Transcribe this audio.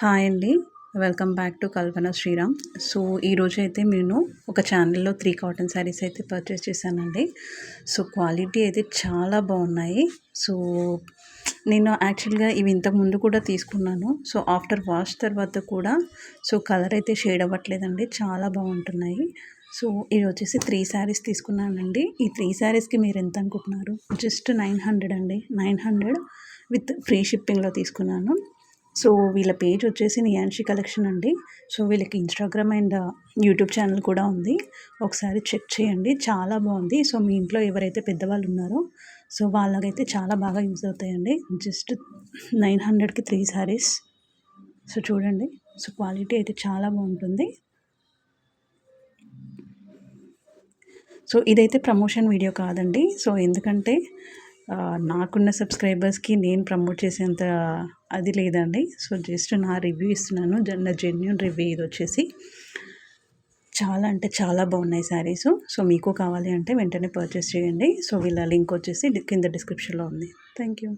Hi అండి. Welcome back to Kalpana Sriram. So, ఈరోజైతే నేను ఒక ఛానల్‌లో 3 కాటన్ శారీస్ అయితే పర్చేస్ చేశానండి. సో, క్వాలిటీ అయితే చాలా బాగున్నాయి. సో, నేను యాక్చువల్‌గా ఇవి ఇంతకుముందు కూడా తీసుకున్నాను. సో, ఆఫ్టర్ వాష్ తర్వాత కూడా కలర్ అయితే షేడ్ అవ్వట్లేదండి. చాలా బాగుంటున్నాయి. సో, ఇది వచ్చేసి 3 శారీస్ తీసుకున్నానండి. ఈ 3 శారీస్‌కి మీరు ఎంత అనుకుంటున్నారు? జస్ట్ 900 అండి. 900 విత్ ఫ్రీ షిప్పింగ్‌లో తీసుకున్నాను. సో, వీళ్ళ పేజ్ వచ్చేసి నియాన్షి కలెక్షన్ అండి. సో, వీళ్ళకి ఇన్‌స్టాగ్రామ్ అండ్ యూట్యూబ్ ఛానల్ కూడా ఉంది. ఒకసారి చెక్ చేయండి. చాలా బాగుంది. సో, మీ ఇంట్లో ఎవరైతే పెద్దవాళ్ళు ఉన్నారో వాళ్ళకైతే చాలా బాగా యూజ్ అవుతాయండి. జస్ట్ 900కి 3 శారీస్. సో, చూడండి. సో, క్వాలిటీ అయితే చాలా బాగుంటుంది. సో, ఇదైతే ప్రమోషన్ వీడియో కాదండి. సో, ఎందుకంటే నాకున్న సబ్స్క్రైబర్స్‌కి నేను ప్రమోట్ చేసేంత అది లేదండి. సో, జస్ట్ నా రివ్యూ ఇస్తున్నాను. నా జెన్యూన్ రివ్యూ ఇదొచ్చేసి. చాలా అంటే చాలా బాగున్నాయి శారీసు. సో, మీకు కావాలి అంటే వెంటనే పర్చేస్ చేయండి. సో, వీళ్ళ లింక్ వచ్చేసి కింద డిస్క్రిప్షన్‌లో ఉంది. Thank you.